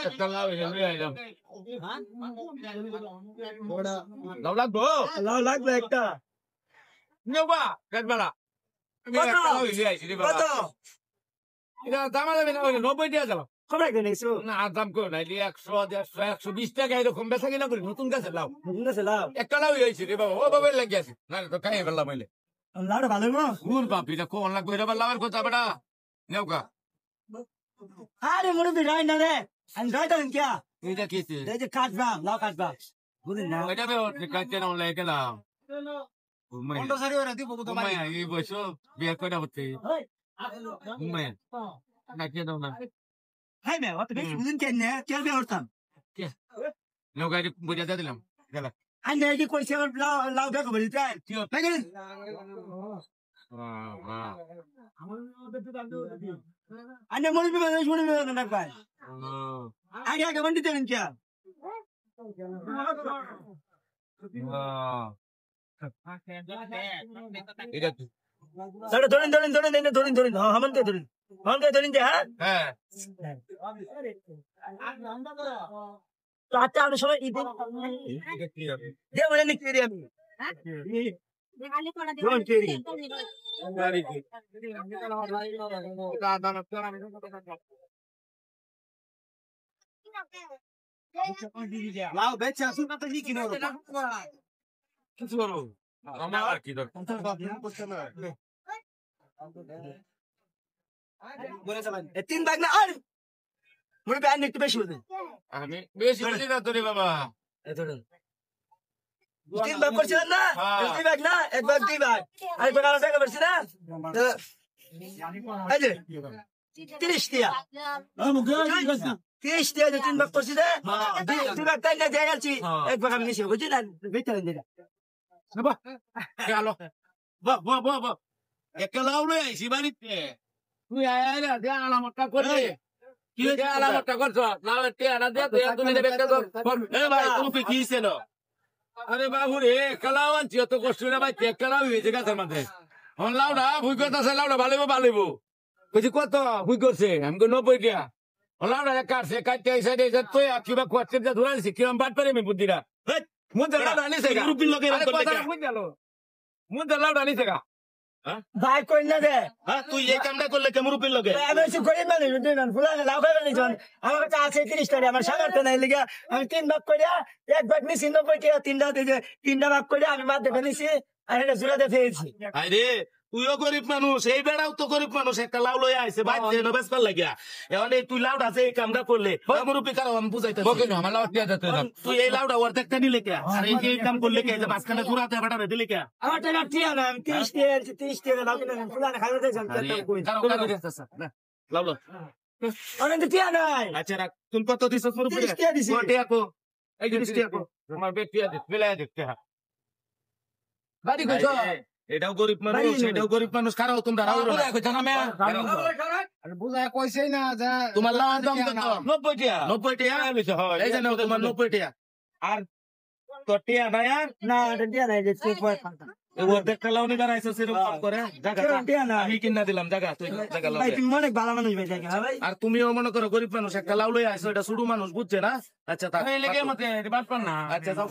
একটা লাউ এনে আইলাম লাউ লাগবো লাউ লাগবে একটা নেবা কাটবালা আমি একটা লাউ এনে আইছি রে বাবা এটা দাম যাবে না 90 টাকা দিলাম কবে কিনেছো না দাম করে নাই 100 150 120 টাকা এরকম বেচা কিনা করি নতুন গাছে লাউ নতুন আছে লাউ একটা লাউ আইছি রে বাবা ও বাবা লাগি আছে না তো খাই ফেললাম হইলে লাউটা ভালো না কোন বাপ এটা কোন লাগবে রে বাবা লাউর কথা বেটা নেওকা আরে মুরবি রাই না রে আমি রাইটা কিয়া এটা কিছে এই যে কাটবা লাউ কাটবা বুঝিস না এটা বে কাটতে না লাগে না কোনটা সারি ওরা দিব তো ভাই এই বয়স বিয়ে কইরা হচ্ছে উম্মায় না কে দাও না হাই মে অত বেশি বুঝিন কেন না কে বে করতাম নৌকা বুঝা দিলাম গেলা আমি এই কইছে লাউ লাউ দেখো বলি তাই কি তাই গেল আনে মুরবি মানে শুনে না ভাই আগে আগে বন্দি দেন কিয়া এটা ধরে ধরেন ধরেন ধরেন এনে ধরেন ধরেন হ্যাঁ হামনকে ধরেন হামনকে ধরেন যে হ্যাঁ হ্যাঁ তো আচ্ছা আমরা সবাই ঈদ দে বলে নি কেরি আমি কোন কেরি লাউ বেচা আসুন না তো কি কিনো কিছু করো আমার আর কি দরকার বলে যাবেন তিন ভাগ না আর মনে প্যান একটু বেশি হতে আমি বেশি বেশি না তোরে বাবা তিন ভাগ করছিলেন না দুই ভাগ না এক ভাগ দুই ভাগ আর এক ভাগ আলাদা টাকা করছি না এই যে 30 টিয়া 30 টিয়া যে তিন ভাগ করছি না দুই ভাগ তাই না দিয়ে গেছি এক ভাগ আমি নিছি বুঝছি না বেচা দিন বাবা গেল বাহ বাহ বাহ বাহ একটা লাউ লই আইছি বাড়িতে তুই আয় দে আলামতটা করে কি দে আলামতটা করছ লাউ তে আনা দে তুই তুমি দেবে একটা এ ভাই তুমি কি ছিল আরে বাবু রে কালাও আনছি তো কষ্ট না ভাই একটা লাউ হয়েছে গাছের মধ্যে হন লাউডা ভুই করতেছে লাউডা ভালোইবো ভালোইবো কইছি কত ভুই করছে আমি 90 টাকা লাউডা কাটছে কাটতে আইসা দে তুই কিবা কোয়াচ্ছে যা ধরাইছি কিরম বাট পারে আমি বুদ্ধিরা মুন্দে লাউডা আনিছে গা রুপির লগে এরকম করলে মুন্দে লাউডা আনিছে গা ভাই কই না দে তুই এই কামটা করলে কেমন রুপির লগে আমি এসে গরিব মানুষ বুঝলেন ফুলানে লাউ খাবেন নিজন আমার কাছে আছে 30 টাকা আমার সামর্থ্য নাই লিগা আমি তিন ভাগ করিয়া এক ভাগ নিছি 90 টাকা তিনটা ভাগ করিয়া আমি বাদ দেখে নিছি আর এটা জুড়াতে ফেলছি আরে তুইও গরিব মানুষ এই বেড়াও তো গরিব মানুষ একটা লাউ লই আইছে বাইরে বেসবার লাগিয়া এখন এই তুই লাউটা আছে এই কামটা করলে কেমন রুপি কারো আমি বুঝাইতেছি বকেন আমার লাউ দিয়া যেতে তুই এই লাউটা অর্ধেকটা নিলে কে আর এই কাম করলে কে যে মাঝখানে ঘুরাতে বেটারে দিলে কে আমার টাকা টিয়া না আমি 30 টাকা লাউ কিনে ফুলানে খাইতে যাইছিলাম লাউ লো অনেক টিয়া নাই আচ্ছা রাখ তুমি কত দিছ রুপি 30 টাকা দিছি টিয়া কো এই যে আমার বেটিয়া দিতে বেলায় দেখতে বাড়ি কইছো এটাও গরিব মানুষ এটাও গরিব মানুষ কারো তোমরা রাও বুঝায় কইছ না মে আরে বুঝায় কইছেই না যে তোমার লাউর দাম কত 90 টাকা 90 টাকা এই যে নাও তোমার 90 টাকা আর তো টিয়া নাই আর না এটা টিয়া নাই যে তুই পয় ফান্তা অর্ধেকটা লাউ নিবার আইছো সেরকম করে জায়গা টিয়া না আমি কিনা দিলাম জায়গা তুই জায়গা লাউ ভাই দে। তুমি অনেক ভালো মানুষ ভাই জায়গা ভাই আর তুমিও মনে করো গরিব মানুষ একটা লাউ লই আইছো এটা শুধু মানুষ বুঝছে না আচ্ছা এই লেগে মতে বাট পান না আচ্ছা যাও